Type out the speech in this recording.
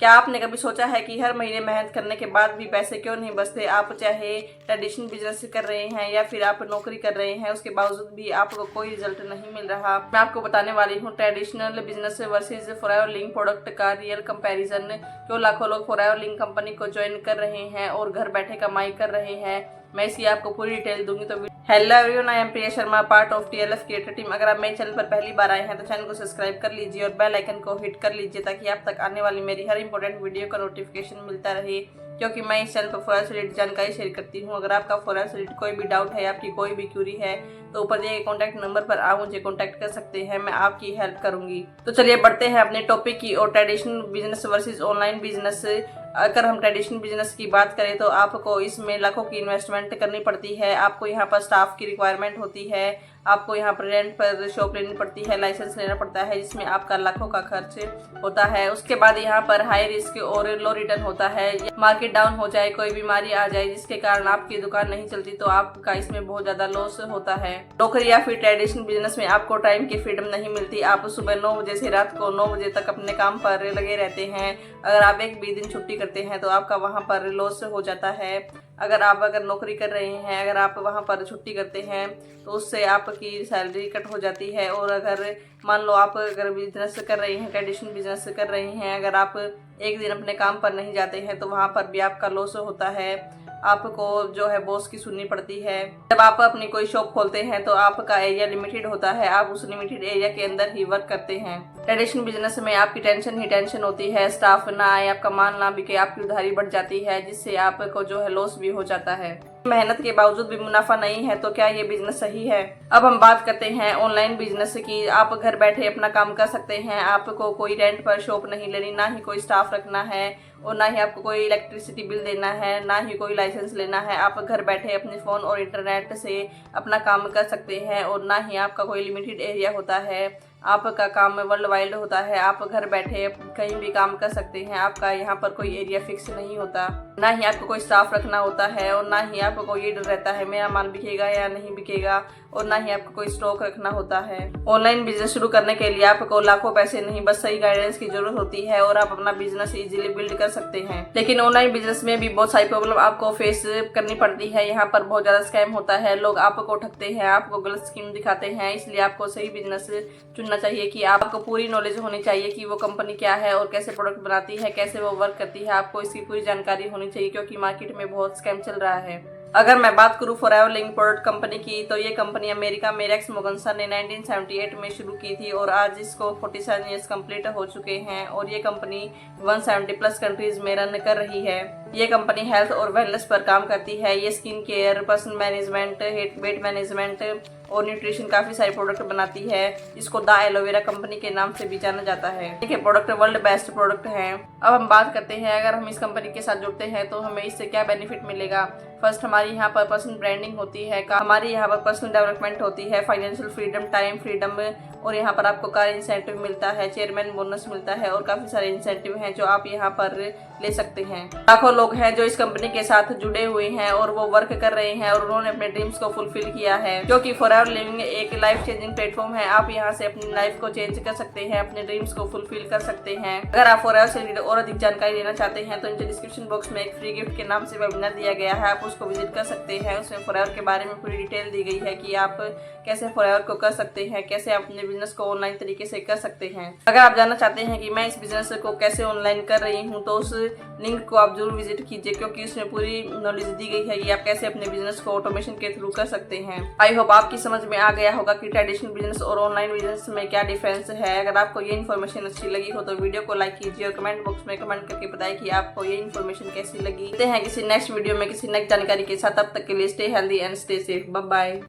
क्या आपने कभी सोचा है कि हर महीने मेहनत करने के बाद भी पैसे क्यों नहीं बचते? आप चाहे ट्रेडिशनल बिजनेस कर रहे हैं या फिर आप नौकरी कर रहे हैं, उसके बावजूद भी आपको कोई रिजल्ट नहीं मिल रहा। मैं आपको बताने वाली हूँ traditional business versus forever link product का रियल कंपैरिजन। क्यों लाखों लोग फॉरएवर लिंक कंपनी को ज्वाइन कर रहे हैं और घर बैठे कमाई कर रहे हैं, मैं इसकी आपको पूरी डिटेल दूंगी। तो hello everyone, I am Priya Sharma, part of TLF creator team. अगर आप मेरे चैनल पर पहली बार आए हैं तो चैनल को सब्सक्राइब कर लीजिए और बेल आइकन को हिट कर लीजिए ताकि आप तक आने वाली मेरी हर इंपॉर्टेंट वीडियो का नोटिफिकेशन मिलता रहे, क्योंकि मैं इस चैनल पर फॉरएवर से रिलेटेड जानकारी शेयर करती हूँ। अगर आपका फॉरएवर से रिलेटेड कोई भी डाउट है, आपकी कोई भी क्यूरी है, तो ऊपर दिए गए कॉन्टैक्ट नंबर पर आप मुझे कॉन्टैक्ट कर सकते हैं, मैं आपकी हेल्प करूंगी। तो चलिए बढ़ते हैं अपने टॉपिक की और traditional business versus online business. अगर हम ट्रेडिशनल बिजनेस की बात करें तो आपको इसमें लाखों की इन्वेस्टमेंट करनी पड़ती है। आपको यहाँ पर स्टाफ की रिक्वायरमेंट होती है, आपको यहाँ पर रेंट पर शॉप लेनी पड़ती है, लाइसेंस लेना पड़ता है जिसमें आपका लाखों का खर्च होता है। उसके बाद यहाँ पर हाई रिस्क और लो रिटर्न होता है। मार्केट डाउन हो जाए, कोई बीमारी आ जाए जिसके कारण आपकी दुकान नहीं चलती, तो आपका इसमें बहुत ज्यादा लॉस होता है। नौकरी या फिर ट्रेडिशनल बिजनेस में आपको टाइम की फ्रीडम नहीं मिलती। आप सुबह 9 बजे से रात को 9 बजे तक अपने काम पर लगे रहते हैं। अगर आप एक भी दिन छुट्टी करते हैं तो आपका वहाँ पर लॉस हो जाता है। अगर नौकरी कर रहे हैं, अगर आप वहाँ पर छुट्टी करते हैं तो उससे आपकी सैलरी कट हो जाती है। और अगर मान लो आप अगर बिजनेस कर रहे हैं, ट्रेडिशनल बिजनेस कर रहे हैं, अगर आप एक दिन अपने काम पर नहीं जाते हैं तो वहाँ पर भी आपका लॉस होता है। आपको जो है बॉस की सुननी पड़ती है। जब आप अपनी कोई शॉप खोलते हैं तो आपका एरिया लिमिटेड होता है, आप उस लिमिटेड एरिया के अंदर ही वर्क करते हैं। ट्रेडिशनल बिजनेस में आपकी टेंशन ही टेंशन होती है, स्टाफ ना आए, आपका माल ना बिके, आपकी उधारी बढ़ जाती है, जिससे आपको जो है लॉस भी हो जाता है। मेहनत के बावजूद भी मुनाफा नहीं है तो क्या ये बिजनेस सही है? अब हम बात करते हैं ऑनलाइन बिजनेस की। आप घर बैठे अपना काम कर सकते हैं, आपको कोई रेंट पर शॉप नहीं लेनी, ना ही कोई स्टाफ रखना है और ना ही आपको कोई इलेक्ट्रिसिटी बिल देना है, ना ही कोई लाइसेंस लेना है। आप घर बैठे अपने फ़ोन और इंटरनेट से अपना काम कर सकते हैं और ना ही आपका कोई लिमिटेड एरिया होता है। आपका काम वर्ल्ड वाइड होता है, आप घर बैठे कहीं भी काम कर सकते हैं। आपका यहाँ पर कोई एरिया फिक्स नहीं होता, ना ही आपको कोई स्टाफ रखना होता है और ना ही आपको ये डर रहता है मेरा माल बिकेगा या नहीं बिकेगा, और ना ही आपको कोई स्टॉक रखना होता है। ऑनलाइन बिजनेस शुरू करने के लिए आपको लाखों पैसे नहीं, बस सही गाइडेंस की जरूरत होती है और आप अपना बिजनेस इजीली बिल्ड कर सकते हैं। लेकिन ऑनलाइन बिजनेस में भी बहुत सारी प्रॉब्लम आपको फेस करनी पड़ती है। यहाँ पर बहुत ज्यादा स्कैम होता है, लोग आपको ठगते हैं, आपको गलत स्कीम दिखाते हैं। इसलिए आपको सही बिजनेस चुनना चाहिए कि आपको पूरी नॉलेज होनी चाहिए कि वो कंपनी क्या है और कैसे प्रोडक्ट बनाती है, कैसे वो वर्क करती है। आपको इसकी पूरी जानकारी होनी चाहिए क्योंकि मार्केट में बहुत स्कैम चल रहा है। अगर मैं बात करूं फॉरएवर लिंक प्रोडक्ट कंपनी की, तो ये कंपनी अमेरिका में रेक्स मोगनसन ने 1978 में शुरू की थी और आज इसको 47 ईयर्स कंप्लीट हो चुके हैं और ये कंपनी 170 प्लस कंट्रीज में रन कर रही है। ये कंपनी हेल्थ और वेलनेस पर काम करती है। ये skin care, personal management, weight management और न्यूट्रिशन काफी सारे प्रोडक्ट बनाती है। इसको द एलोवेरा कंपनी के नाम से भी जाना जाता है। ये प्रोडक्ट वर्ल्ड बेस्ट प्रोडक्ट हैं। अब हम बात करते हैं अगर हम इस कंपनी के साथ जुड़ते हैं तो हमें इससे क्या बेनिफिट मिलेगा। फर्स्ट, हमारी यहाँ पर पर्सनल ब्रांडिंग होती है, हमारी यहाँ पर पर्सनल डेवलपमेंट होती है, फाइनेंशियल फ्रीडम, टाइम फ्रीडम और यहाँ पर आपको कार इंसेंटिव मिलता है, चेयरमैन बोनस मिलता है और काफी सारे इंसेंटिव हैं जो आप यहाँ पर ले सकते हैं। लाखों लोग हैं जो इस कंपनी के साथ जुड़े हुए हैं और वो वर्क कर रहे हैं और उन्होंने अपने ड्रीम्स को फुलफिल किया है, क्योंकि फॉरएवर लिविंग एक लाइफ चेंजिंग प्लेटफॉर्म है। आप यहाँ से अपनी लाइफ को चेंज कर सकते हैं, अपने ड्रीम्स को फुलफिल कर सकते हैं। अगर आप फॉरएवर से रिलेटेड और अधिक जानकारी लेना चाहते हैं तो नीचे डिस्क्रिप्शन बॉक्स में एक फ्री गिफ्ट के नाम से वेबिनार दिया गया है, आप उसको विजिट कर सकते हैं। उसमें फॉरएवर के बारे में पूरी डिटेल दी गई है कि आप कैसे फॉरएवर को कर सकते हैं, कैसे अपने बिजनेस को ऑनलाइन तरीके से कर सकते हैं। अगर आप जानना चाहते हैं कि मैं इस बिजनेस को कैसे ऑनलाइन कर रही हूँ तो उस लिंक को आप जरूर विजिट कीजिए, क्योंकि उसमें पूरी नॉलेज दी गई है कि आप कैसे अपने बिजनेस को ऑटोमेशन के थ्रू कर सकते हैं। आई होप आपकी समझ में आ गया होगा कि ट्रेडिशनल बिजनेस और ऑनलाइन बिजनेस में क्या डिफरेंस है। अगर आपको ये इन्फॉर्मेशन अच्छी लगी हो तो वीडियो को लाइक कीजिए और कमेंट बॉक्स में कमेंट करके बताइए कि आपको ये इन्फॉर्मेशन कैसी लगी। मिलते हैं किसी नेक्स्ट वीडियो में किसी नेक्स्ट जानकारी के साथ, तब तक के लिए stay healthy and stay safe. Bye bye.